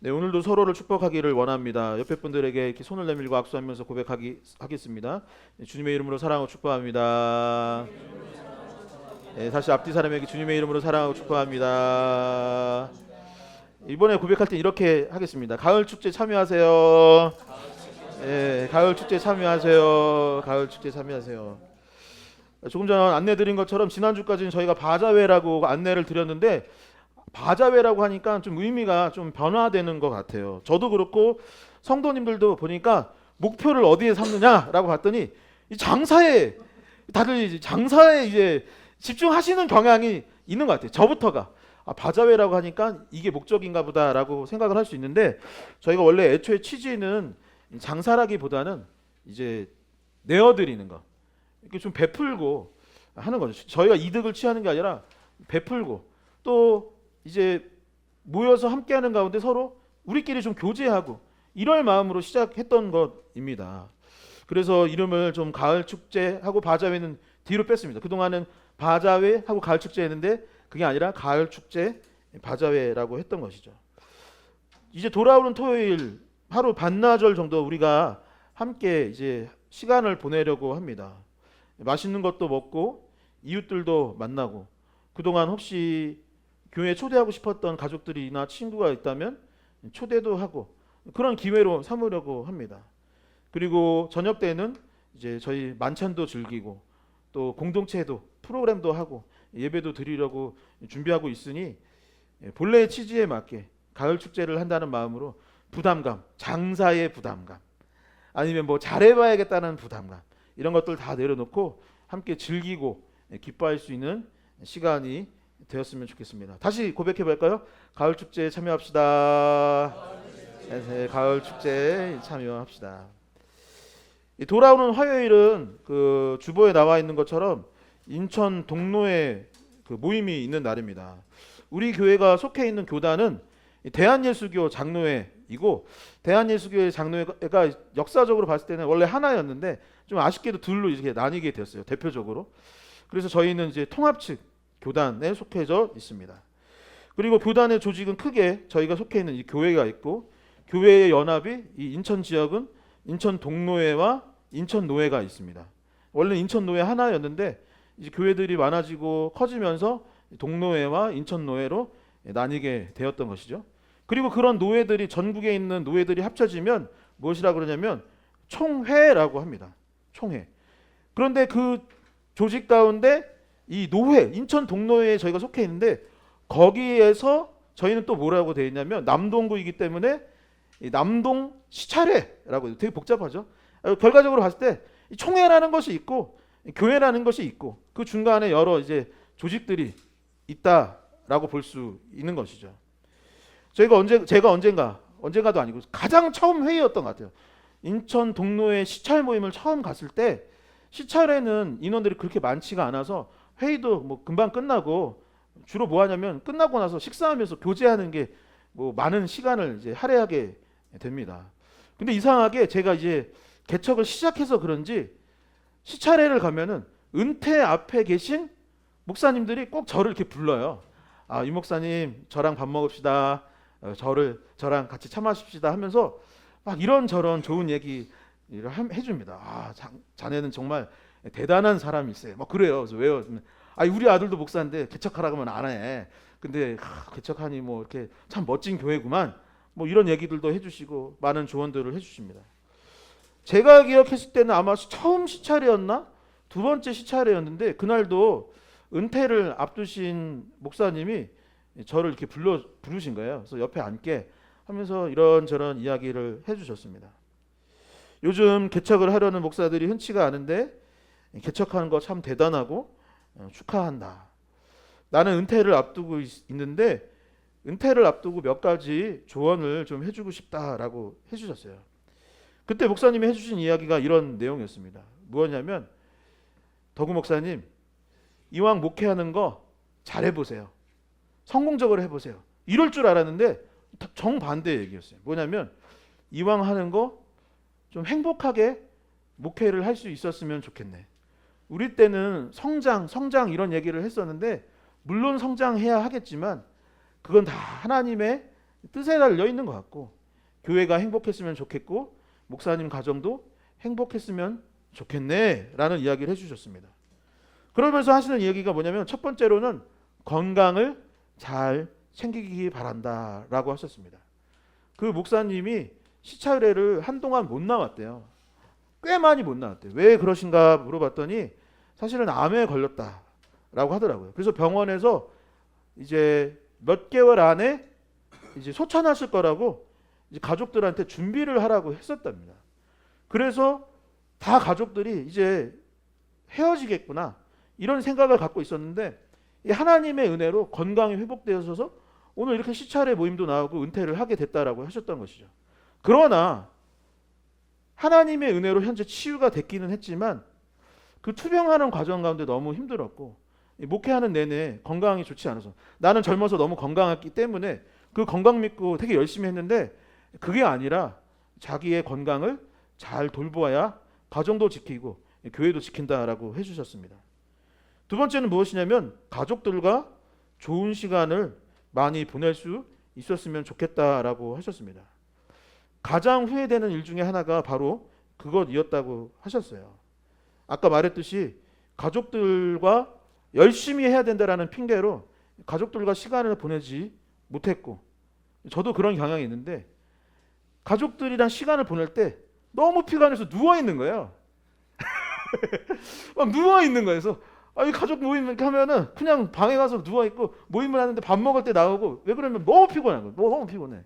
네, 오늘도 서로를 축복하기를 원합니다. 옆에 분들에게 이렇게 손을 내밀고 악수하면서 고백하겠습니다. 네, 주님의 이름으로 사랑하고 축복합니다. 네, 다시 앞뒤 사람에게 주님의 이름으로 사랑하고 축복합니다. 이번에 고백할 때 이렇게 하겠습니다. 가을 축제 참여하세요. 네, 가을 축제 참여하세요. 가을 축제 참여하세요. 조금 전 안내드린 것처럼 지난주까지는 저희가 바자회라고 안내를 드렸는데 바자회라고 하니까 좀 의미가 좀 변화되는 것 같아요. 저도 그렇고 성도님들도 보니까 목표를 어디에 삼느냐라고 봤더니 이 장사에 다들 장사에 이제 집중하시는 경향이 있는 것 같아요. 저부터가 바자회라고 하니까 이게 목적인가 보다라고 생각을 할 수 있는데 저희가 원래 애초에 취지는 장사라기보다는 이제 내어드리는 거 이렇게 좀 베풀고 하는 거죠. 저희가 이득을 취하는 게 아니라 베풀고 또 이제 모여서 함께하는 가운데 서로 우리끼리 좀 교제하고 이럴 마음으로 시작했던 것입니다. 그래서 이름을 좀 가을 축제하고 바자회는 뒤로 뺐습니다. 그동안은 바자회하고 가을 축제 했는데 그게 아니라 가을 축제 바자회라고 했던 것이죠. 이제 돌아오는 토요일 하루 반나절 정도 우리가 함께 이제 시간을 보내려고 합니다. 맛있는 것도 먹고 이웃들도 만나고 그동안 혹시 교회에 초대하고 싶었던 가족들이나 친구가 있다면 초대도 하고 그런 기회로 삼으려고 합니다. 그리고 저녁 때는 이제 저희 만찬도 즐기고 또 공동체도 프로그램도 하고 예배도 드리려고 준비하고 있으니 본래의 취지에 맞게 가을 축제를 한다는 마음으로 부담감, 장사의 부담감, 아니면 뭐 잘해봐야겠다는 부담감 이런 것들 다 내려놓고 함께 즐기고 기뻐할 수 있는 시간이 되었으면 좋겠습니다. 다시 고백해 볼까요? 가을 축제에 참여합시다. 네, 가을 축제에 참여합시다. 돌아오는 화요일은 그 주보에 나와 있는 것처럼 인천 동로에 그 모임이 있는 날입니다. 우리 교회가 속해 있는 교단은 대한예수교 장로회이고 대한예수교의 장로회가 역사적으로 봤을 때는 원래 하나였는데 좀 아쉽게도 둘로 이렇게 나뉘게 되었어요. 대표적으로. 그래서 저희는 이제 통합 측 교단에 속해져 있습니다. 그리고 교단의 조직은 크게 저희가 속해 있는 이 교회가 있고 교회의 연합이 이 인천 지역은 인천 동로회와 인천 노회가 있습니다. 원래 인천 노회 하나였는데 이제 교회들이 많아지고 커지면서 동로회와 인천 노회로 나뉘게 되었던 것이죠. 그리고 그런 노회들이 전국에 있는 노회들이 합쳐지면 무엇이라고 그러냐면 총회라고 합니다. 총회. 그런데 그 조직 가운데 이 노회, 인천 동노회에 저희가 속해 있는데 거기에서 저희는 또 뭐라고 되어 있냐면 남동구이기 때문에 남동 시찰회라고 되게 복잡하죠. 결과적으로 봤을 때 총회라는 것이 있고 교회라는 것이 있고 그 중간에 여러 이제 조직들이 있다라고 볼 수 있는 것이죠. 제가 언젠가도 아니고 가장 처음 회의였던 것 같아요. 인천 동로회 시찰 모임을 처음 갔을 때 시찰에는 인원들이 그렇게 많지가 않아서 회의도 뭐 금방 끝나고 주로 뭐 하냐면 끝나고 나서 식사하면서 교제하는 게 뭐 많은 시간을 이제 할애하게 됩니다. 근데 이상하게 제가 이제 개척을 시작해서 그런지 시찰회를 가면은 은퇴 앞에 계신 목사님들이 꼭 저를 이렇게 불러요. 아, 이 목사님 저랑 밥 먹읍시다. 저랑 같이 차 마십시다 하면서 막 이런저런 좋은 얘기를 해줍니다. 아, 자네는 정말 대단한 사람이세요. 막 그래요. 그래서 왜요? 아, 우리 아들도 목사인데 개척하라고 하면 안 해. 근데 개척하니 뭐 이렇게 참 멋진 교회구만. 뭐 이런 얘기들도 해주시고 많은 조언들을 해주십니다. 제가 기억했을 때는 아마 처음 시찰회였나? 두 번째 시찰회였는데 그날도 은퇴를 앞두신 목사님이 저를 이렇게 부르신 거예요. 그래서 옆에 앉게 하면서 이런저런 이야기를 해주셨습니다. 요즘 개척을 하려는 목사들이 흔치가 않은데 개척하는 거 참 대단하고 축하한다. 나는 은퇴를 앞두고 있는데 은퇴를 앞두고 몇 가지 조언을 좀 해주고 싶다라고 해주셨어요. 그때 목사님이 해주신 이야기가 이런 내용이었습니다. 무엇냐면 덕우 목사님 이왕 목회하는 거 잘해보세요. 성공적으로 해보세요. 이럴 줄 알았는데 정반대 얘기였어요. 뭐냐면 이왕 하는 거 좀 행복하게 목회를 할 수 있었으면 좋겠네. 우리 때는 성장 이런 얘기를 했었는데 물론 성장해야 하겠지만 그건 다 하나님의 뜻에 달려 있는 것 같고, 교회가 행복했으면 좋겠고 목사님 가정도 행복했으면 좋겠네 라는 이야기를 해주셨습니다. 그러면서 하시는 이야기가 뭐냐면, 첫 번째로는 건강을 잘 챙기기 바란다 라고 하셨습니다. 그 목사님이 시차의례를 한동안 못 나왔대요. 꽤 많이 못 나왔대요. 왜 그러신가 물어봤더니 사실은 암에 걸렸다 라고 하더라고요. 그래서 병원에서 이제 몇 개월 안에 이제 소천하실 거라고 이제 가족들한테 준비를 하라고 했었답니다. 그래서 다 가족들이 이제 헤어지겠구나 이런 생각을 갖고 있었는데, 이 하나님의 은혜로 건강이 회복되어서 오늘 이렇게 시차례 모임도 나오고 은퇴를 하게 됐다라고 하셨던 것이죠. 그러나 하나님의 은혜로 현재 치유가 됐기는 했지만 그 투병하는 과정 가운데 너무 힘들었고, 목회하는 내내 건강이 좋지 않아서, 나는 젊어서 너무 건강했기 때문에 그 건강 믿고 되게 열심히 했는데 그게 아니라 자기의 건강을 잘 돌보아야 가정도 지키고 교회도 지킨다라고 해주셨습니다. 두 번째는 무엇이냐면, 가족들과 좋은 시간을 많이 보낼 수 있었으면 좋겠다라고 하셨습니다. 가장 후회되는 일 중에 하나가 바로 그것이었다고 하셨어요. 아까 말했듯이 가족들과 열심히 해야 된다라는 핑계로 가족들과 시간을 보내지 못했고, 저도 그런 경향이 있는데 가족들이랑 시간을 보낼 때 너무 피곤해서 누워 있는 거예요. 막 누워 있는 거예요. 그래서 이 가족 모임 이렇게 하면은 그냥 방에 가서 누워 있고, 모임을 하는데 밥 먹을 때 나오고, 왜 그러면 너무 피곤한 거예요. 너무 피곤해.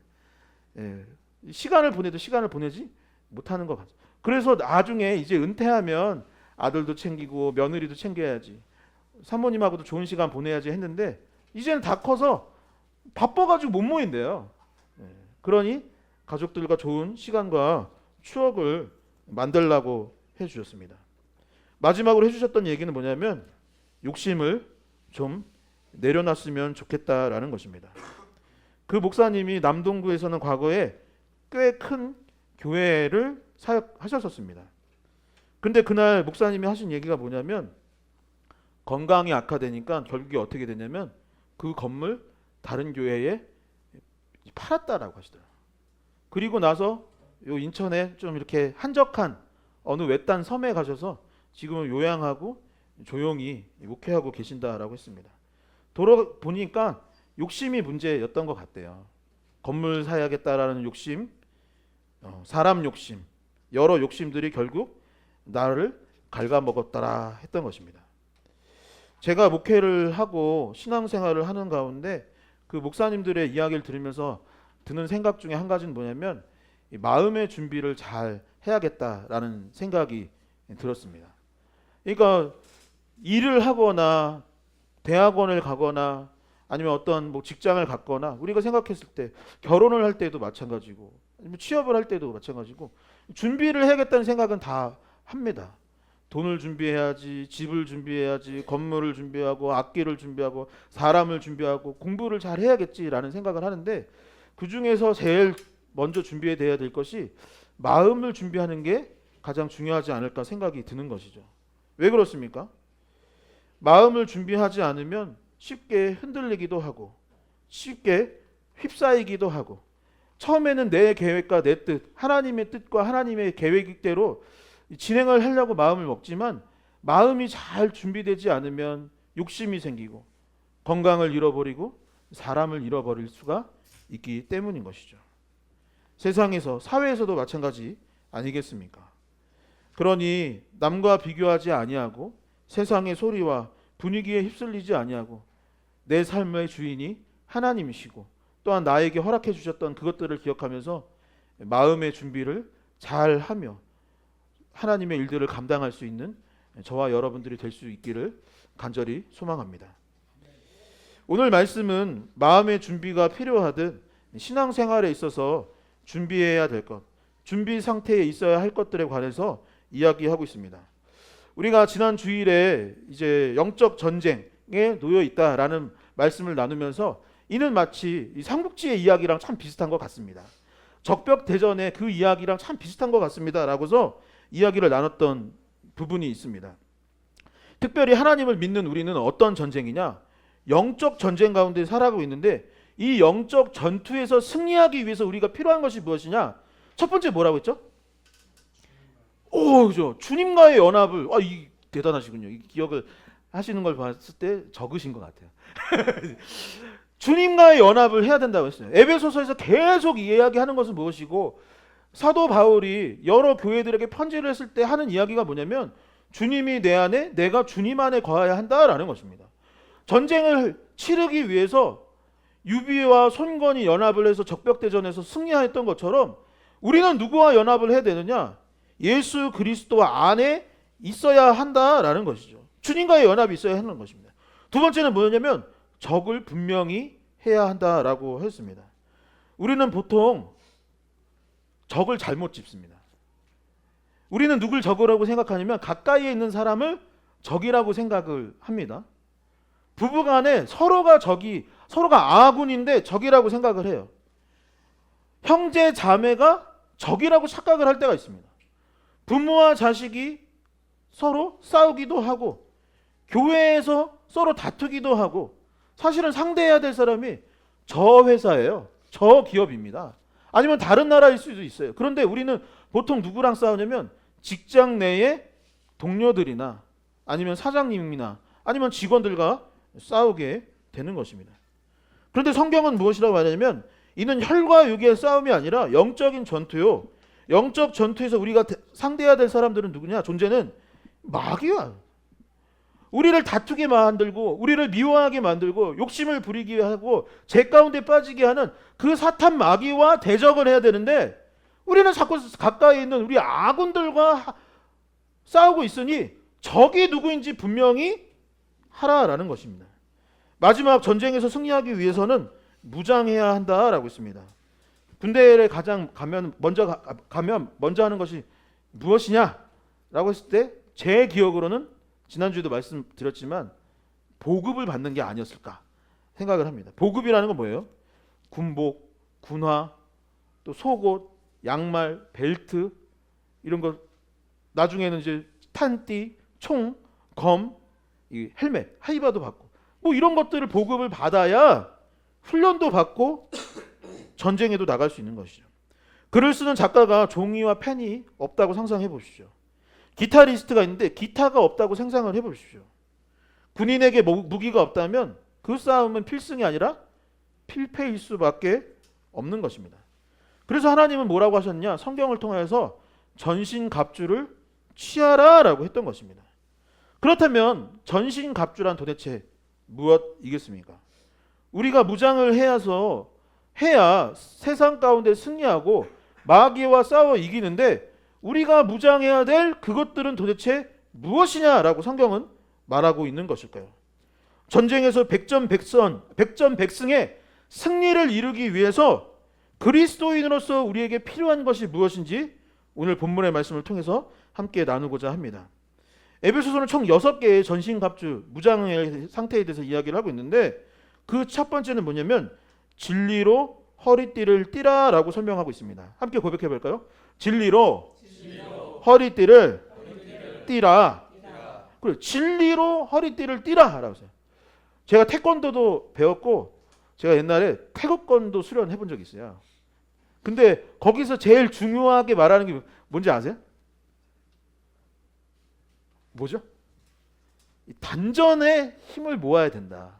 예. 시간을 보내도 시간을 보내지 못하는 것 같아요. 그래서 나중에 이제 은퇴하면 아들도 챙기고 며느리도 챙겨야지, 사모님하고도 좋은 시간 보내야지 했는데 이제는 다 커서 바빠가지고 못 모인대요. 그러니 가족들과 좋은 시간과 추억을 만들라고 해주셨습니다. 마지막으로 해주셨던 얘기는 뭐냐면, 욕심을 좀 내려놨으면 좋겠다라는 것입니다. 그 목사님이 남동구에서는 과거에 꽤 큰 교회를 사역하셨었습니다. 근데 그날 목사님이 하신 얘기가 뭐냐면, 건강이 악화되니까 결국에 어떻게 되냐면 그 건물 다른 교회에 팔았다라고 하시더라고요. 그리고 나서 요 인천에 좀 이렇게 한적한 어느 외딴 섬에 가셔서 지금은 요양하고 조용히 목회하고 계신다라고 했습니다. 돌아보니까 욕심이 문제였던 것 같대요. 건물 사야겠다라는 욕심, 사람 욕심, 여러 욕심들이 결국 나를 갉아먹었더라 했던 것입니다. 제가 목회를 하고 신앙생활을 하는 가운데 그 목사님들의 이야기를 들으면서 드는 생각 중에 한 가지는 뭐냐면, 마음의 준비를 잘 해야겠다라는 생각이 들었습니다. 그러니까 일을 하거나 대학원을 가거나 아니면 어떤 뭐 직장을 갖거나, 우리가 생각했을 때 결혼을 할 때도 마찬가지고 아니면 취업을 할 때도 마찬가지고 준비를 해야겠다는 생각은 다 합니다. 돈을 준비해야지, 집을 준비해야지, 건물을 준비하고 악기를 준비하고 사람을 준비하고 공부를 잘 해야겠지라는 생각을 하는데, 그 중에서 제일 먼저 준비해야 될 것이 마음을 준비하는 게 가장 중요하지 않을까 생각이 드는 것이죠. 왜 그렇습니까? 마음을 준비하지 않으면 쉽게 흔들리기도 하고 쉽게 휩싸이기도 하고, 처음에는 내 계획과 내 뜻, 하나님의 뜻과 하나님의 계획대로 진행을 하려고 마음을 먹지만, 마음이 잘 준비되지 않으면 욕심이 생기고 건강을 잃어버리고 사람을 잃어버릴 수가 있기 때문인 것이죠. 세상에서, 사회에서도 마찬가지 아니겠습니까? 그러니 남과 비교하지 아니하고 세상의 소리와 분위기에 휩쓸리지 아니하고 내 삶의 주인이 하나님이시고 또한 나에게 허락해 주셨던 그것들을 기억하면서 마음의 준비를 잘 하며 하나님의 일들을 감당할 수 있는 저와 여러분들이 될 수 있기를 간절히 소망합니다. 오늘 말씀은 마음의 준비가 필요하듯 신앙생활에 있어서 준비해야 될 것, 준비 상태에 있어야 할 것들에 관해서 이야기하고 있습니다. 우리가 지난 주일에 이제 영적 전쟁에 놓여 있다라는 말씀을 나누면서, 이는 마치 이 삼국지의 이야기랑 참 비슷한 것 같습니다. 적벽 대전의 그 이야기랑 참 비슷한 것 같습니다라고서 이야기를 나눴던 부분이 있습니다. 특별히 하나님을 믿는 우리는 어떤 전쟁이냐? 영적 전쟁 가운데 살아가고 있는데, 이 영적 전투에서 승리하기 위해서 우리가 필요한 것이 무엇이냐? 첫 번째 뭐라고 했죠? 그죠. 주님과의 연합을, 이 대단하시군요. 이 기억을 하시는 걸 봤을 때 적으신 것 같아요. 주님과의 연합을 해야 된다고 했어요. 에베소서에서 계속 이야기하는 것은 무엇이고, 사도 바울이 여러 교회들에게 편지를 했을 때 하는 이야기가 뭐냐면, 주님이 내 안에, 내가 주님 안에 거하여야 한다라는 것입니다. 전쟁을 치르기 위해서 유비와 손건이 연합을 해서 적벽대전에서 승리했던 것처럼 우리는 누구와 연합을 해야 되느냐? 예수 그리스도 안에 있어야 한다라는 것이죠. 주님과의 연합이 있어야 하는 것입니다. 두 번째는 뭐냐면 적을 분명히 해야 한다라고 했습니다. 우리는 보통 적을 잘못 짚습니다. 우리는 누굴 적이라고 생각하냐면 가까이에 있는 사람을 적이라고 생각을 합니다. 부부간에 서로가 아군인데 적이라고 생각을 해요. 형제 자매가 적이라고 착각을 할 때가 있습니다. 부모와 자식이 서로 싸우기도 하고 교회에서 서로 다투기도 하고 사실은 상대해야 될 사람이 저 회사예요. 저 기업입니다. 아니면 다른 나라일 수도 있어요. 그런데 우리는 보통 누구랑 싸우냐면 직장 내의 동료들이나 아니면 사장님이나 아니면 직원들과 싸우게 되는 것입니다. 그런데 성경은 무엇이라고 말하냐면 이는 혈과 육의 싸움이 아니라 영적인 전투요. 영적 전투에서 우리가 상대해야 될 사람들은 누구냐? 존재는 마귀야. 우리를 다투게 만들고 우리를 미워하게 만들고 욕심을 부리게 하고 죄 가운데 빠지게 하는 그 사탄 마귀와 대적을 해야 되는데 우리는 자꾸 가까이 있는 우리 아군들과 싸우고 있으니 적이 누구인지 분명히 하라라는 것입니다. 마지막 전쟁에서 승리하기 위해서는 무장해야 한다라고 했습니다. 군대에 먼저 하는 것이 무엇이냐라고 했을 때 제 기억으로는 지난주에도 말씀드렸지만 보급을 받는 게 아니었을까 생각을 합니다. 보급이라는 건 뭐예요? 군복, 군화, 또 속옷, 양말, 벨트 이런 거 나중에는 이제 탄띠, 총, 검, 이 헬멧, 하이바도 받고 뭐 이런 것들을 보급을 받아야 훈련도 받고 전쟁에도 나갈 수 있는 것이죠. 글을 쓰는 작가가 종이와 펜이 없다고 상상해 보십시오. 기타리스트가 있는데 기타가 없다고 상상을 해 보십시오. 군인에게 무기가 없다면 그 싸움은 필승이 아니라 필패일 수밖에 없는 것입니다. 그래서 하나님은 뭐라고 하셨냐? 성경을 통해서 전신갑주를 취하라라고 했던 것입니다. 그렇다면 전신갑주란 도대체 무엇이겠습니까? 우리가 무장을 해야 세상 가운데 승리하고 마귀와 싸워 이기는데 우리가 무장해야 될 그것들은 도대체 무엇이냐라고 성경은 말하고 있는 것일까요? 전쟁에서 백전백승의 승리를 이루기 위해서 그리스도인으로서 우리에게 필요한 것이 무엇인지 오늘 본문의 말씀을 통해서 함께 나누고자 합니다. 에베소서는 총 6개의 전신갑주 무장의 상태에 대해서 이야기를 하고 있는데 그 첫 번째는 뭐냐면 진리로 허리띠를 띠라라고 설명하고 있습니다. 함께 고백해 볼까요? 진리로 허리띠를 띠라. 그래, 진리로 허리띠를 띠라라고 했어요. 제가 태권도도 배웠고 제가 옛날에 태국권도 수련해 본 적이 있어요. 근데 거기서 제일 중요하게 말하는 게 뭔지 아세요? 뭐죠? 단전에 힘을 모아야 된다.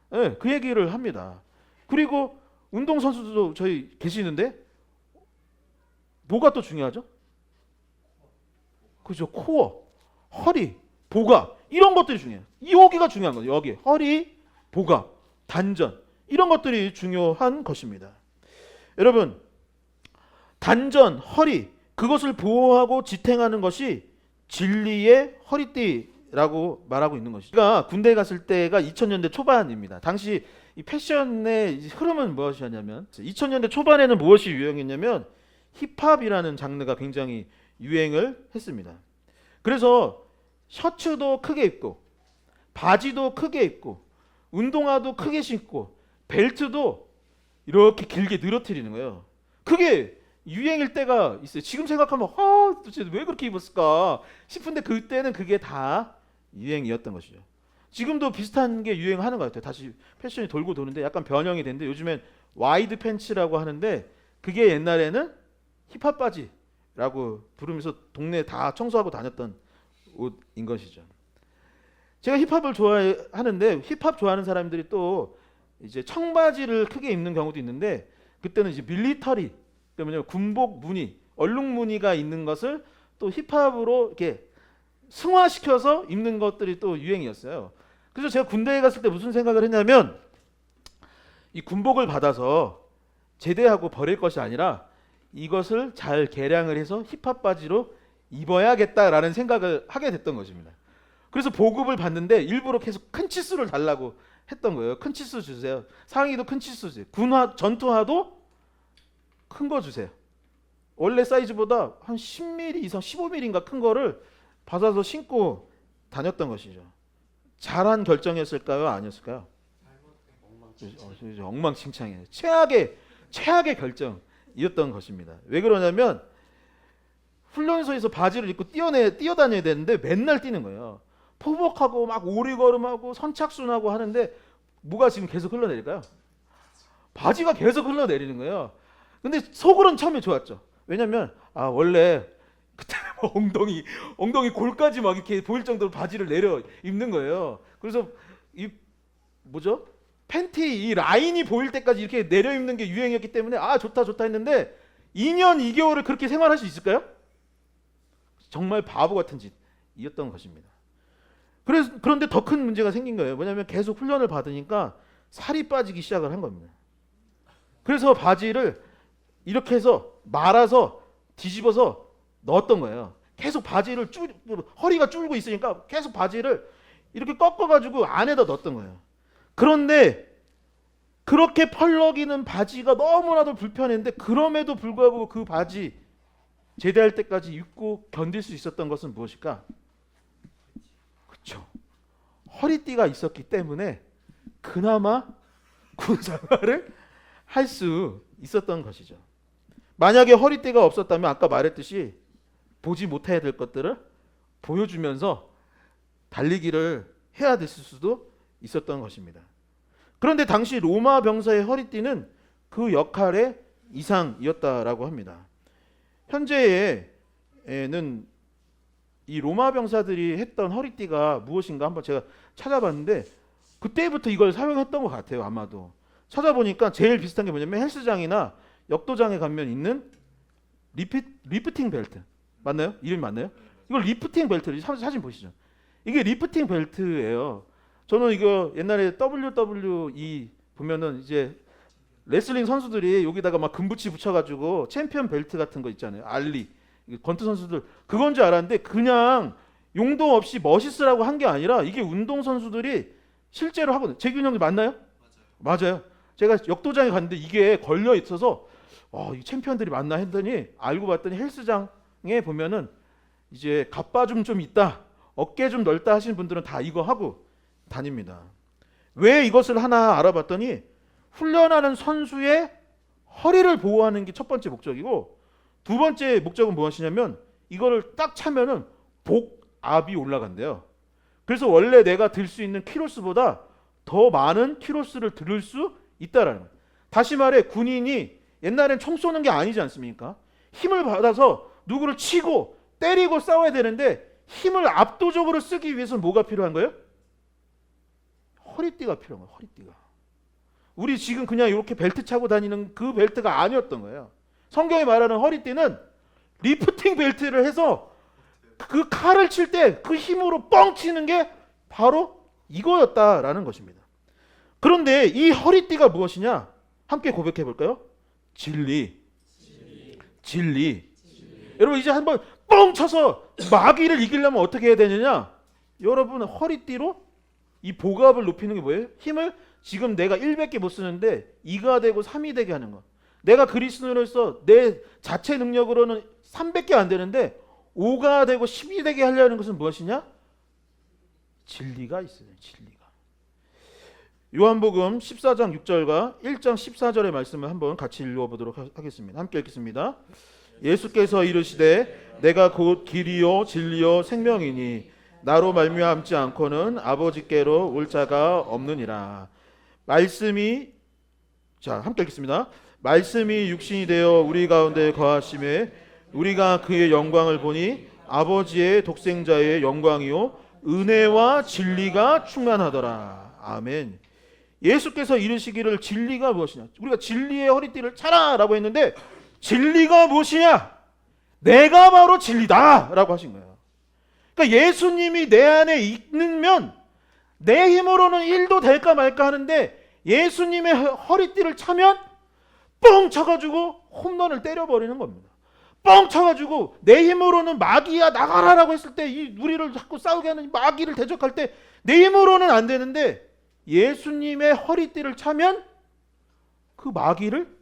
네, 그 얘기를 합니다. 그리고 운동선수도 저희 계시는데 뭐가 또 중요하죠? 그죠? 코어, 허리, 복압 이런 것들이 중요해요. 여기가 중요한 거예요. 여기 허리, 복압, 단전 이런 것들이 중요한 것입니다. 여러분 단전, 허리 그것을 보호하고 지탱하는 것이 진리의 허리띠라고 말하고 있는 것이죠. 제가 군대 갔을 때가 2000년대 초반입니다. 당시 이 패션의 흐름은 무엇이었냐면 2000년대 초반에는 무엇이 유행했냐면 힙합이라는 장르가 굉장히 유행을 했습니다. 그래서 셔츠도 크게 입고 바지도 크게 입고 운동화도 크게 신고 벨트도 이렇게 길게 늘어뜨리는 거예요. 그게 유행일 때가 있어요. 지금 생각하면 도대체 왜 그렇게 입었을까 싶은데 그때는 그게 다 유행이었던 것이죠. 지금도 비슷한 게 유행하는 것 같아요. 다시 패션이 돌고 도는데 약간 변형이 됐는데 요즘엔 와이드 팬츠라고 하는데 그게 옛날에는 힙합 바지라고 부르면서 동네 다 청소하고 다녔던 옷인 것이죠. 제가 힙합을 좋아하는데 힙합 좋아하는 사람들이 또 이제 청바지를 크게 입는 경우도 있는데 그때는 이제 밀리터리 그러면 군복 무늬, 얼룩 무늬가 있는 것을 또 힙합으로 이렇게 승화시켜서 입는 것들이 또 유행이었어요. 그래서 제가 군대에 갔을 때 무슨 생각을 했냐면 이 군복을 받아서 제대하고 버릴 것이 아니라 이것을 잘 개량을 해서 힙합 바지로 입어야겠다라는 생각을 하게 됐던 것입니다. 그래서 보급을 받는데 일부러 계속 큰 치수를 달라고 했던 거예요. 큰 치수 주세요. 상의도 큰 치수 주세요. 군화 전투화도 큰 거 주세요. 원래 사이즈보다 한 10mm 이상 15mm인가 큰 거를 받아서 신고 다녔던 것이죠. 잘한 결정이었을까요? 아니었을까요? 엉망진창이에요. 최악의 결정이었던 것입니다. 왜 그러냐면 훈련소에서 바지를 입고 뛰어다녀야 되는데 맨날 뛰는 거예요. 포복하고 막 오리걸음하고 선착순하고 하는데 뭐가 지금 계속 흘러내릴까요? 바지가 계속 흘러내리는 거예요. 근데 속으로는 처음에 좋았죠. 왜냐면 원래 그때 뭐 엉덩이 골까지 막 이렇게 보일 정도로 바지를 내려 입는 거예요. 그래서 이 뭐죠? 팬티 이 라인이 보일 때까지 이렇게 내려 입는 게 유행이었기 때문에 좋다 했는데 2년 2개월을 그렇게 생활할 수 있을까요? 정말 바보 같은 짓이었던 것입니다. 그런데 더 큰 문제가 생긴 거예요. 뭐냐면 계속 훈련을 받으니까 살이 빠지기 시작을 한 겁니다. 그래서 바지를 이렇게 해서 말아서 뒤집어서 넣었던 거예요. 계속 바지를 허리가 줄고 있으니까 계속 바지를 이렇게 꺾어가지고 안에다 넣었던 거예요. 그런데 그렇게 펄럭이는 바지가 너무나도 불편했는데 그럼에도 불구하고 그 바지 제대할 때까지 입고 견딜 수 있었던 것은 무엇일까? 그렇죠. 허리띠가 있었기 때문에 그나마 군 생활을 할 수 있었던 것이죠. 만약에 허리띠가 없었다면 아까 말했듯이 보지 못해야 될 것들을 보여주면서 달리기를 해야 됐을 수도 있었던 것입니다. 그런데 당시 로마 병사의 허리띠는 그 역할의 이상이었다라고 합니다. 현재에는 이 로마 병사들이 했던 허리띠가 무엇인가 한번 제가 찾아봤는데 그때부터 이걸 사용했던 것 같아요. 아마도 찾아보니까 제일 비슷한 게 뭐냐면 헬스장이나 역도장에 가면 있는 리프팅 벨트 맞나요? 이름이 맞나요? 이걸 리프팅 벨트 사진 보시죠. 이게 리프팅 벨트예요. 저는 이거 옛날에 WWE 보면은 이제 레슬링 선수들이 여기다가 막 금붙이 붙여가지고 챔피언 벨트 같은 거 있잖아요. 알리 권투 선수들 그건 줄 알았는데 그냥 용도 없이 멋있으라고 한 게 아니라 이게 운동 선수들이 실제로 하거든요. 재균 형님 맞나요? 맞아요. 제가 역도장에 갔는데 이게 걸려 있어서 이 챔피언들이 맞나 했더니 알고 봤더니 헬스장에 보면은 이제 갑바줌 좀 있다, 어깨 좀 넓다 하시는 분들은 다 이거 하고 다닙니다. 왜 이것을 하나 알아봤더니 훈련하는 선수의 허리를 보호하는 게 첫 번째 목적이고 두 번째 목적은 무엇이냐면 이거를 딱 차면은 복압이 올라간대요. 그래서 원래 내가 들 수 있는 키로수보다 더 많은 키로수를 들을 수 있다라는 거예요. 다시 말해 군인이 옛날엔 총 쏘는 게 아니지 않습니까? 힘을 받아서 누구를 치고 때리고 싸워야 되는데 힘을 압도적으로 쓰기 위해서는 뭐가 필요한 거예요? 허리띠가 필요한 거예요. 허리띠가. 우리 지금 그냥 이렇게 벨트 차고 다니는 그 벨트가 아니었던 거예요. 성경이 말하는 허리띠는 리프팅 벨트를 해서 그 칼을 칠 때 그 힘으로 뻥 치는 게 바로 이거였다라는 것입니다. 그런데 이 허리띠가 무엇이냐? 함께 고백해 볼까요? 진리. 여러분 이제 한번 뻥 쳐서 마귀를 이기려면 어떻게 해야 되느냐? 여러분 허리띠로 이 복압을 높이는 게 뭐예요? 힘을 지금 내가 1밖에 못 쓰는데 2가 되고 3이 되게 하는 거. 내가 그리스도인으로서 내 자체 능력으로는 3밖에 안 되는데 5가 되고 10이 되게 하려는 것은 무엇이냐? 진리가 있어요. 진리가. 요한복음 14장 6절과 1장 14절의 말씀을 한번 같이 읽어보도록 하겠습니다. 함께 읽겠습니다. 예수께서 이르시되 내가 곧 길이요 진리요 생명이니 나로 말미암지 않고는 아버지께로 올 자가 없느니라. 말씀이, 자 함께 읽겠습니다. 말씀이 육신이 되어 우리 가운데 거하심에 우리가 그의 영광을 보니 아버지의 독생자의 영광이요 은혜와 진리가 충만하더라. 아멘. 예수께서 이르시기를 진리가 무엇이냐, 우리가 진리의 허리띠를 차라 라고 했는데 진리가 무엇이냐, 내가 바로 진리다 라고 하신 거예요. 그러니까 예수님이 내 안에 있으면 내 힘으로는 1도 될까 말까 하는데 예수님의 허리띠를 차면 뻥 쳐가지고 홈런을 때려버리는 겁니다. 뻥 쳐가지고 내 힘으로는 마귀야 나가라라고 했을 때 이 우리를 자꾸 싸우게 하는 마귀를 대적할 때 내 힘으로는 안 되는데 예수님의 허리띠를 차면 그 마귀를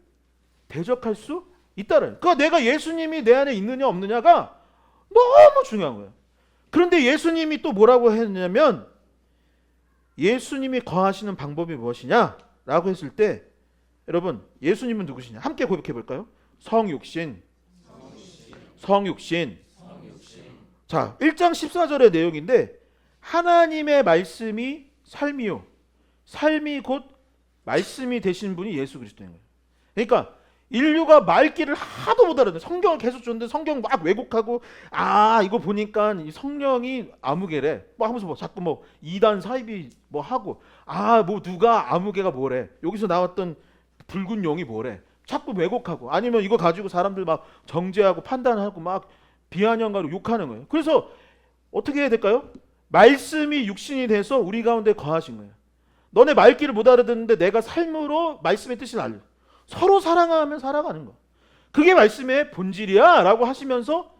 대적할 수 있다는. 그러니까 내가 예수님이 내 안에 있느냐 없느냐가 너무 중요한 거예요. 그런데 예수님이 또 뭐라고 했냐면 예수님이 거하시는 방법이 무엇이냐라고 했을 때 여러분 예수님은 누구시냐 함께 고백해 볼까요? 성육신. 자 1장 14절의 내용인데 하나님의 말씀이 삶이요 삶이 곧 말씀이 되신 분이 예수 그리스도인 거예요. 그러니까 인류가 말귀를 하도 못 알아듣는, 성경을 계속 줬는데 성경 막 왜곡하고 이거 보니까 이 성령이 아무개래 뭐 하면서 뭐 자꾸 뭐 이단 사이비 뭐 하고 뭐 누가 아무개가 뭐래, 여기서 나왔던 붉은 용이 뭐래 자꾸 왜곡하고, 아니면 이거 가지고 사람들 막 정죄하고 판단하고 막 비아냥가로 욕하는 거예요. 그래서 어떻게 해야 될까요? 말씀이 육신이 돼서 우리 가운데 거하신 거예요. 너네 말귀를 못 알아듣는데 내가 삶으로 말씀의 뜻을 알려. 서로 사랑하면 살아가는 거. 그게 말씀의 본질이야 라고 하시면서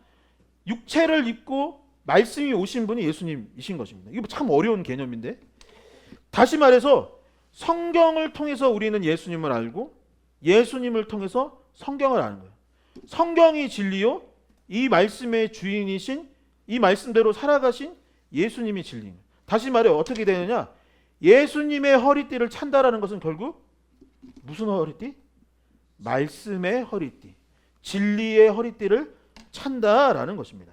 육체를 입고 말씀이 오신 분이 예수님이신 것입니다. 이거 참 어려운 개념인데, 다시 말해서 성경을 통해서 우리는 예수님을 알고 예수님을 통해서 성경을 아는 거예요. 성경이 진리요 이 말씀의 주인이신, 이 말씀대로 살아가신 예수님이 진리인 거예요. 다시 말해 어떻게 되느냐, 예수님의 허리띠를 찬다라는 것은 결국 무슨 허리띠? 말씀의 허리띠, 진리의 허리띠를 찬다라는 것입니다.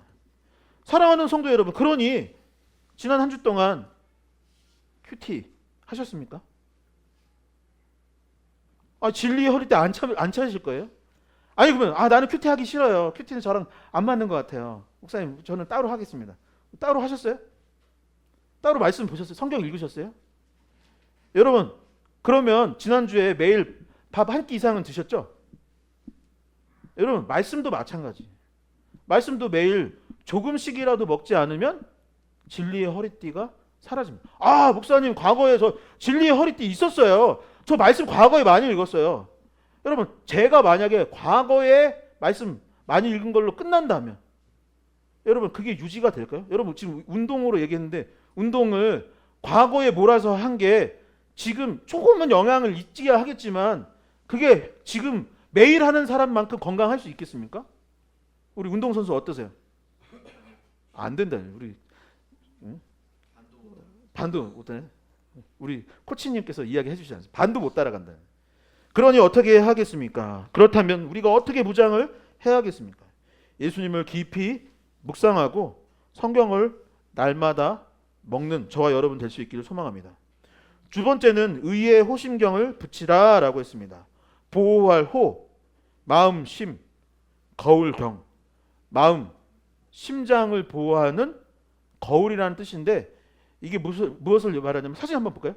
사랑하는 성도 여러분, 그러니 지난 한 주 동안 큐티 하셨습니까? 진리의 허리띠 안 차실 거예요? 아니 그러면 나는 큐티 하기 싫어요. 큐티는 저랑 안 맞는 것 같아요. 목사님 저는 따로 하겠습니다. 따로 하셨어요? 따로 말씀 보셨어요? 성경 읽으셨어요? 여러분 그러면 지난주에 매일 밥 한 끼 이상은 드셨죠? 여러분 말씀도 마찬가지. 말씀도 매일 조금씩이라도 먹지 않으면 진리의 허리띠가 사라집니다. 목사님 과거에 저 진리의 허리띠 있었어요. 저 말씀 과거에 많이 읽었어요. 여러분 제가 만약에 과거에 말씀 많이 읽은 걸로 끝난다면 여러분 그게 유지가 될까요? 여러분 지금 운동으로 얘기했는데 운동을 과거에 몰아서 한 게 지금 조금은 영향을 있지 하겠지만 그게 지금 매일 하는 사람만큼 건강할 수 있겠습니까? 우리 운동선수 어떠세요? 안 된다. 우리 반도 못하네. 우리 코치님께서 이야기해 주시지 않습니까? 반도 못 따라간다. 그러니 어떻게 하겠습니까? 그렇다면 우리가 어떻게 무장을 해야겠습니까? 예수님을 깊이 묵상하고 성경을 날마다 먹는 저와 여러분 될 수 있기를 소망합니다. 두 번째는 의의 호심경을 붙이라 라고 했습니다. 보호할 호, 마음 심, 거울 경. 마음, 심장을 보호하는 거울이라는 뜻인데 이게 무엇을 말하냐면 사진 한번 볼까요?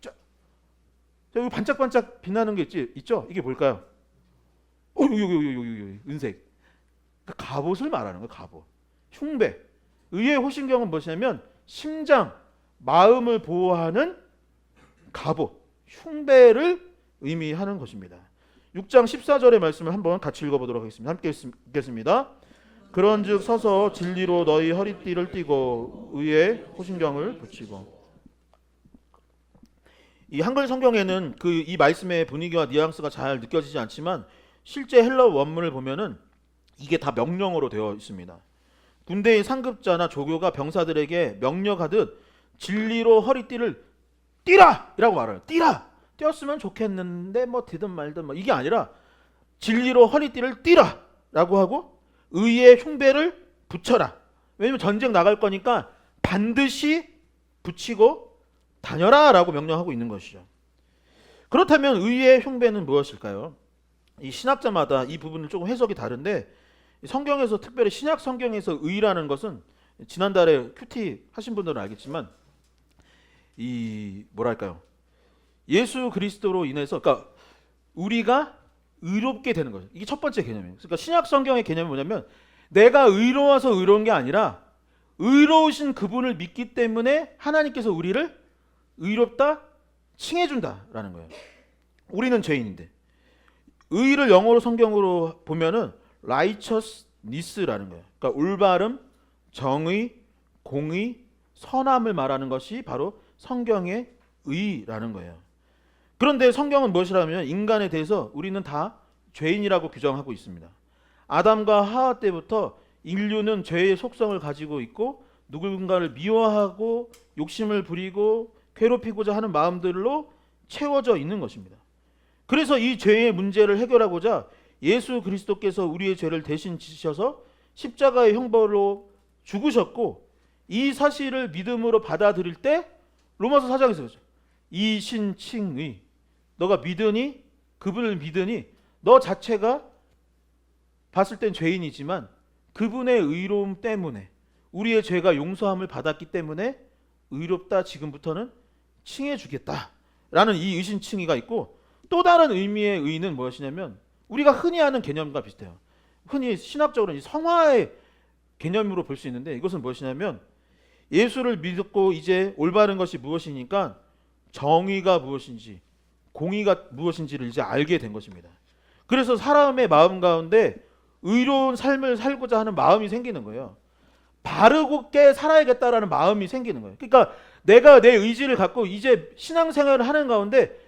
자, 여기 반짝반짝 빛나는 게 있죠? 이게 뭘까요? 은색. 그러니까 갑옷을 말하는 거예요. 갑옷. 흉배. 의의 호심경은 무엇이냐면 심장, 마음을 보호하는 갑옷, 흉배를 의미하는 것입니다. 6장 14절의 말씀을 한번 같이 읽어보도록 하겠습니다. 함께 읽겠습니다. 그런즉 서서 진리로 너희 허리띠를 띠고 의의 호심경을 붙이고. 이 한글 성경에는 이 말씀의 분위기와 뉘앙스가 잘 느껴지지 않지만 실제 헬러 원문을 보면은 이게 다 명령어로 되어 있습니다. 군대의 상급자나 조교가 병사들에게 명령하듯 진리로 허리띠를 띠라! 이라고 말해요. 띠라! 띄었으면 좋겠는데 뭐 되든 말든 이게 아니라 진리로 허리띠를 띠라! 라고 하고 의의 흉배를 붙여라. 왜냐면 전쟁 나갈 거니까 반드시 붙이고 다녀라 라고 명령하고 있는 것이죠. 그렇다면 의의 흉배는 무엇일까요? 이 신학자마다 이 부분을 조금 해석이 다른데, 성경에서 특별히 신약 성경에서 의라는 것은 지난달에 큐티 하신 분들은 알겠지만 이 뭐랄까요? 예수 그리스도로 인해서, 그러니까 우리가 의롭게 되는 거죠. 이게 첫 번째 개념이에요. 그러니까 신약 성경의 개념이 뭐냐면 내가 의로워서 의로운 게 아니라 의로우신 그분을 믿기 때문에 하나님께서 우리를 의롭다 칭해준다라는 거예요. 우리는 죄인인데 의를 영어로 성경으로 보면은 righteousness라는 거예요. 그러니까 올바름, 정의, 공의, 선함을 말하는 것이 바로 성경의 의라는 거예요. 그런데 성경은 무엇이라면 인간에 대해서 우리는 다 죄인이라고 규정하고 있습니다. 아담과 하와 때부터 인류는 죄의 속성을 가지고 있고 누군가를 미워하고 욕심을 부리고 괴롭히고자 하는 마음들로 채워져 있는 것입니다. 그래서 이 죄의 문제를 해결하고자 예수 그리스도께서 우리의 죄를 대신 지셔서 십자가의 형벌로 죽으셨고, 이 사실을 믿음으로 받아들일 때 로마서 4장에서 그러죠. 이신칭의, 너가 믿으니, 그분을 믿으니 너 자체가 봤을 땐 죄인이지만 그분의 의로움 때문에, 우리의 죄가 용서함을 받았기 때문에 의롭다, 지금부터는 칭해주겠다라는 이 의신칭의가 있고, 또 다른 의미의 의는 무엇이냐면 우리가 흔히 아는 개념과 비슷해요. 흔히 신학적으로는 성화의 개념으로 볼 수 있는데, 이것은 무엇이냐면 예수를 믿고 이제 올바른 것이 무엇이니까 정의가 무엇인지 공의가 무엇인지를 이제 알게 된 것입니다. 그래서 사람의 마음 가운데 의로운 삶을 살고자 하는 마음이 생기는 거예요. 바르게 살아야겠다라는 마음이 생기는 거예요. 그러니까 내가 내 의지를 갖고 이제 신앙생활을 하는 가운데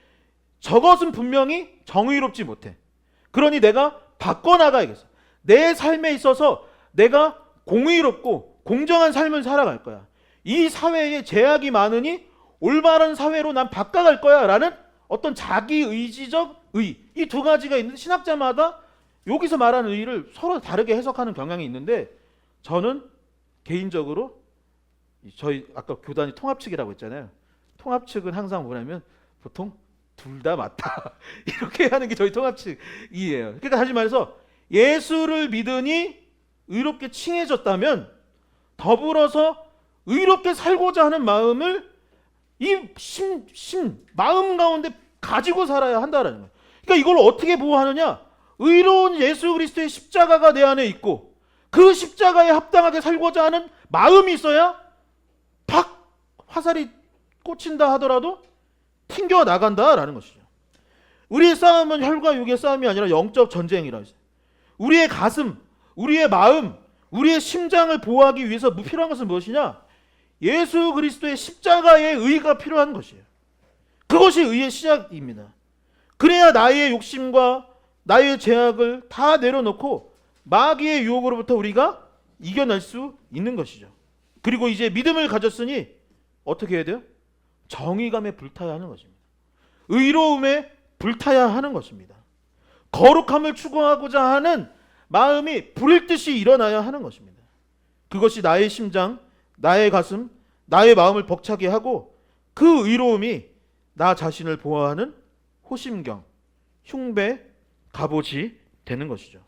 저것은 분명히 정의롭지 못해. 그러니 내가 바꿔나가야겠어. 내 삶에 있어서 내가 공의롭고 공정한 삶을 살아갈 거야. 이 사회에 제약이 많으니 올바른 사회로 난 바꿔갈 거야 라는 어떤 자기의지적 의, 이 두 가지가 있는데 신학자마다 여기서 말하는 의를 서로 다르게 해석하는 경향이 있는데, 저는 개인적으로 저희 아까 교단이 통합측이라고 했잖아요. 통합측은 항상 뭐냐면 보통 둘 다 맞다 이렇게 하는 게 저희 통합측이에요. 그러니까 다시 말해서 예수를 믿으니 의롭게 칭해졌다면 더불어서 의롭게 살고자 하는 마음을 이 마음 가운데 가지고 살아야 한다라는 거예요. 그러니까 이걸 어떻게 보호하느냐? 의로운 예수 그리스도의 십자가가 내 안에 있고 그 십자가에 합당하게 살고자 하는 마음이 있어야 팍 화살이 꽂힌다 하더라도 튕겨 나간다라는 것이죠. 우리의 싸움은 혈과 육의 싸움이 아니라 영적 전쟁이라 했어요. 우리의 가슴, 우리의 마음, 우리의 심장을 보호하기 위해서 필요한 것은 무엇이냐? 예수 그리스도의 십자가의 의가 필요한 것이에요. 그것이 의의 시작입니다. 그래야 나의 욕심과 나의 죄악을 다 내려놓고 마귀의 유혹으로부터 우리가 이겨낼 수 있는 것이죠. 그리고 이제 믿음을 가졌으니 어떻게 해야 돼요? 정의감에 불타야 하는 것입니다. 의로움에 불타야 하는 것입니다. 거룩함을 추구하고자 하는 마음이 불일 듯이 일어나야 하는 것입니다. 그것이 나의 심장, 나의 가슴, 나의 마음을 벅차게 하고 그 의로움이 나 자신을 보호하는 호심경, 흉배, 갑옷이 되는 것이죠.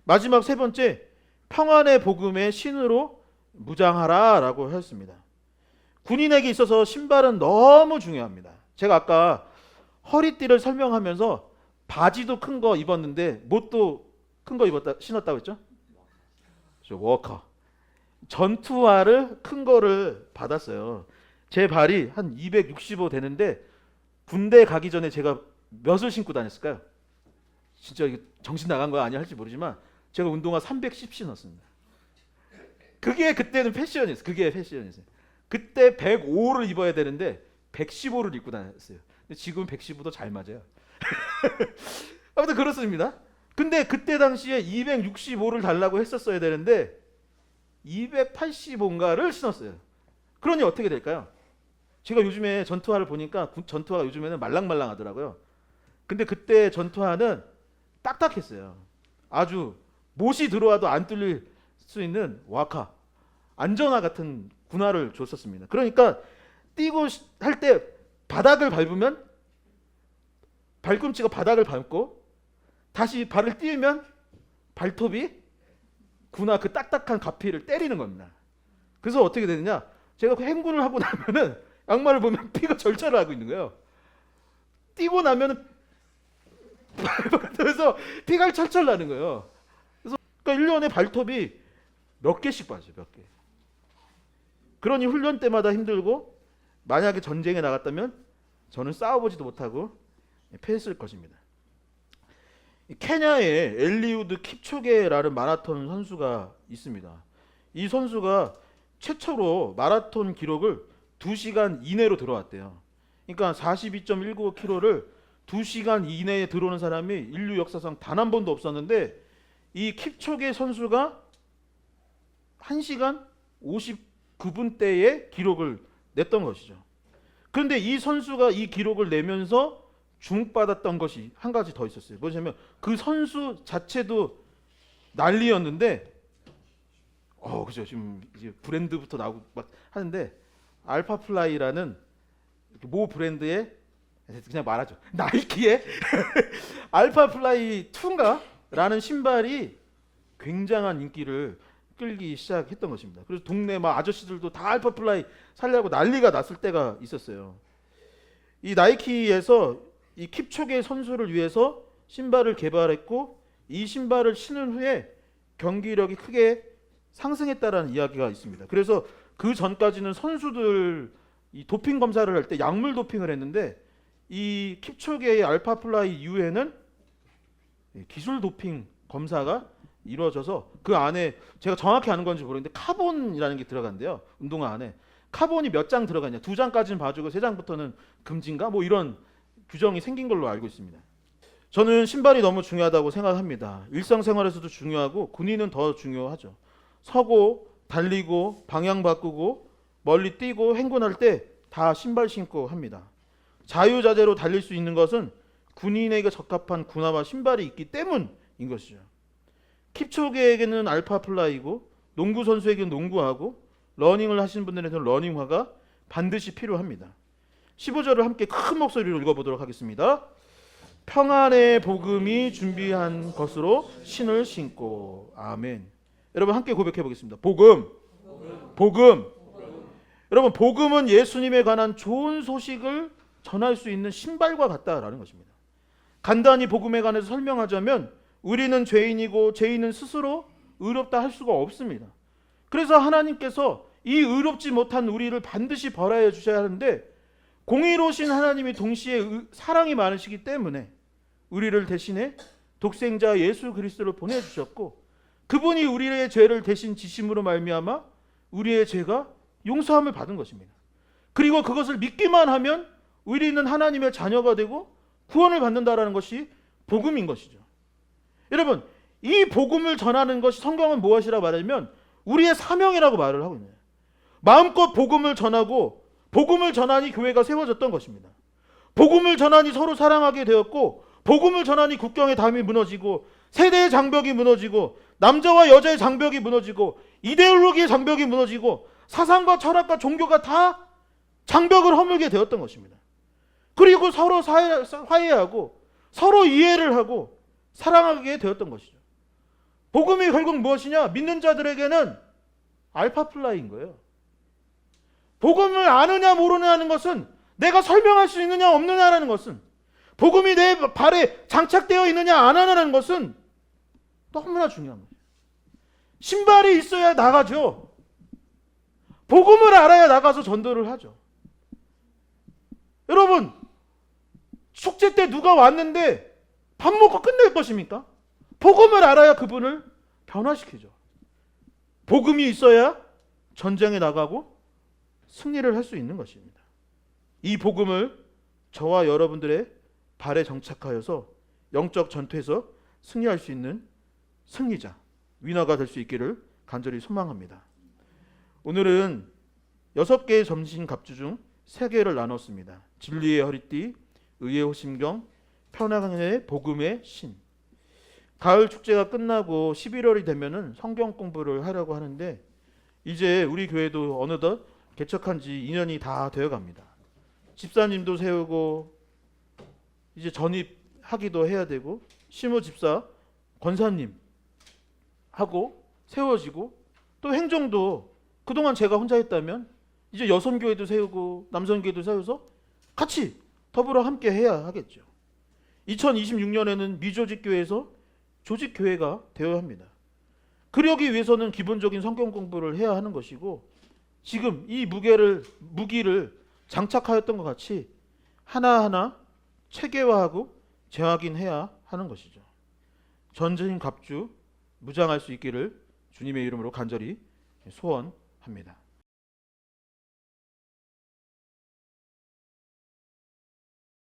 마지막 세 번째, 평안의 복음의 신으로 무장하라 라고 하였습니다. 군인에게 있어서 신발은 너무 중요합니다. 제가 아까 허리띠를 설명하면서 바지도 큰 거 입었는데 못도 큰 거 신었다고 했죠? 워커. 전투화를 큰 거를 받았어요. 제 발이 한 265 되는데 군대 가기 전에 제가 몇을 신고 다녔을까요? 진짜 이게 정신 나간 거 아니야 할지 모르지만 제가 운동화 310 신었습니다. 그게 그때는 패션이었어요. 그게 패션이었어요. 그때 105를 입어야 되는데 115를 입고 다녔어요. 근데 지금 115도 잘 맞아요. 아무튼 그렇습니다. 근데 그때 당시에 265를 달라고 했었어야 되는데 285인가를 신었어요. 그러니 어떻게 될까요? 제가 요즘에 전투화를 보니까 전투화가 요즘에는 말랑말랑하더라고요. 근데 그때 전투화는 딱딱했어요. 아주 못이 들어와도 안 뚫릴 수 있는 와카. 안전화 같은 군화를 줬었습니다. 그러니까 뛰고 할 때 바닥을 밟으면 발꿈치가 바닥을 밟고 다시 발을 띄우면 발톱이 군화 그 딱딱한 가피를 때리는 겁니다. 그래서 어떻게 되느냐? 제가 그 행군을 하고 나면은 양말을 보면 피가 절차를 하고 있는 거예요. 뛰고 나면은 그래서 피가 철철 나는 거예요. 그래서 그러니까 1년에 발톱이 몇 개씩 빠져요, 몇 개. 그러니 훈련 때마다 힘들고 만약에 전쟁에 나갔다면 저는 싸워보지도 못하고 패했을 것입니다. 케냐에 엘리우드 킵초게라는 마라톤 선수가 있습니다. 이 선수가 최초로 마라톤 기록을 2시간 이내로 들어왔대요. 그러니까 42.195km를 2시간 이내에 들어오는 사람이 인류 역사상 단 한 번도 없었는데 이 킵초게 선수가 1시간 59분대의 기록을 냈던 것이죠. 그런데 이 선수가 이 기록을 내면서 주목받았던 것이 한 가지 더 있었어요. 뭐냐면 그 선수 자체도 난리였는데 그죠. 지금 이제 브랜드부터 나오고 막 하는데 알파플라이라는 모 브랜드의 그냥 말하죠. 나이키의 알파플라이 2인가? 라는 신발이 굉장한 인기를 끌기 시작했던 것입니다. 그래서 동네 막 아저씨들도 다 알파플라이 살려고 난리가 났을 때가 있었어요. 이 나이키에서 이 킵초게 선수를 위해서 신발을 개발했고 이 신발을 신은 후에 경기력이 크게 상승했다라는 이야기가 있습니다. 그래서 그 전까지는 선수들 이 도핑 검사를 할 때 약물 도핑을 했는데 이 킵초게의 알파플라이 이후에는 기술 도핑 검사가 이루어져서 그 안에 제가 정확히 아는 건지 모르겠는데 카본이라는 게 들어간대요. 운동화 안에 카본이 몇 장 들어가냐, 2장까지는 봐주고 3장부터는 금지인가 뭐 이런 규정이 생긴 걸로 알고 있습니다. 저는 신발이 너무 중요하다고 생각합니다. 일상생활에서도 중요하고 군인은 더 중요하죠. 서고 달리고 방향 바꾸고 멀리 뛰고 행군할 때 다 신발 신고 합니다. 자유자재로 달릴 수 있는 것은 군인에게 적합한 군화와 신발이 있기 때문인 것이죠. 킵초게에게는 알파플라이고 농구 선수에게는 농구하고 러닝을 하시는 분들에게는 러닝화가 반드시 필요합니다. 15절을 함께 큰 목소리로 읽어보도록 하겠습니다. 평안의 복음이 준비한 것으로 신을 신고. 아멘. 여러분 함께 고백해 보겠습니다. 복음. 여러분 복음은 예수님에 관한 좋은 소식을 전할 수 있는 신발과 같다라는 것입니다. 간단히 복음에 관해서 설명하자면 우리는 죄인이고 죄인은 스스로 의롭다 할 수가 없습니다. 그래서 하나님께서 이 의롭지 못한 우리를 반드시 벌하여 주셔야 하는데 공의로우신 하나님이 동시에 사랑이 많으시기 때문에 우리를 대신해 독생자 예수 그리스도를 보내주셨고 그분이 우리의 죄를 대신 지심으로 말미암아 우리의 죄가 용서함을 받은 것입니다. 그리고 그것을 믿기만 하면 우리는 하나님의 자녀가 되고 구원을 받는다라는 것이 복음인 것이죠. 여러분 이 복음을 전하는 것이 성경은 무엇이라 말하면 우리의 사명이라고 말을 하고 있네요. 마음껏 복음을 전하고 복음을 전하니 교회가 세워졌던 것입니다. 복음을 전하니 서로 사랑하게 되었고 복음을 전하니 국경의 담이 무너지고 세대의 장벽이 무너지고 남자와 여자의 장벽이 무너지고 이데올로기의 장벽이 무너지고 사상과 철학과 종교가 다 장벽을 허물게 되었던 것입니다. 그리고 서로 화해하고 서로 이해를 하고 사랑하게 되었던 것이죠. 복음이 결국 무엇이냐? 믿는 자들에게는 알파플라이인 거예요. 복음을 아느냐 모르느냐는 것은 내가 설명할 수 있느냐 없느냐라는 것은 복음이 내 발에 장착되어 있느냐 안 하느냐는 것은 너무나 중요한 거예요. 신발이 있어야 나가죠. 복음을 알아야 나가서 전도를 하죠. 여러분 축제 때 누가 왔는데 밥 먹고 끝낼 것입니까? 복음을 알아야 그분을 변화시키죠. 복음이 있어야 전쟁에 나가고 승리를 할 수 있는 것입니다. 이 복음을 저와 여러분들의 발에 정착하여서 영적 전투에서 승리할 수 있는 승리자, 위너가 될 수 있기를 간절히 소망합니다. 오늘은 6개의 점심갑주 중 3개를 나눴습니다. 진리의 허리띠, 의의 호심경, 평안의 복음의 신. 가을 축제가 끝나고 11월이 되면은 성경 공부를 하려고 하는데 이제 우리 교회도 어느덧 개척한 지 2년이 다 되어 갑니다. 집사님도 세우고 이제 전입하기도 해야 되고 시무 집사 권사님 하고 세워지고 또 행정도 그동안 제가 혼자 했다면 이제 여성교회도 세우고 남성교회도 세워서 같이 더불어 함께 해야 하겠죠. 2026년에는 미조직교회에서 조직교회가 되어야 합니다. 그러기 위해서는 기본적인 성경 공부를 해야 하는 것이고 지금 이 무기를 장착하였던 것 같이 하나하나 체계화하고 재확인해야 하는 것이죠. 전진 갑주 무장할 수 있기를 주님의 이름으로 간절히 소원합니다.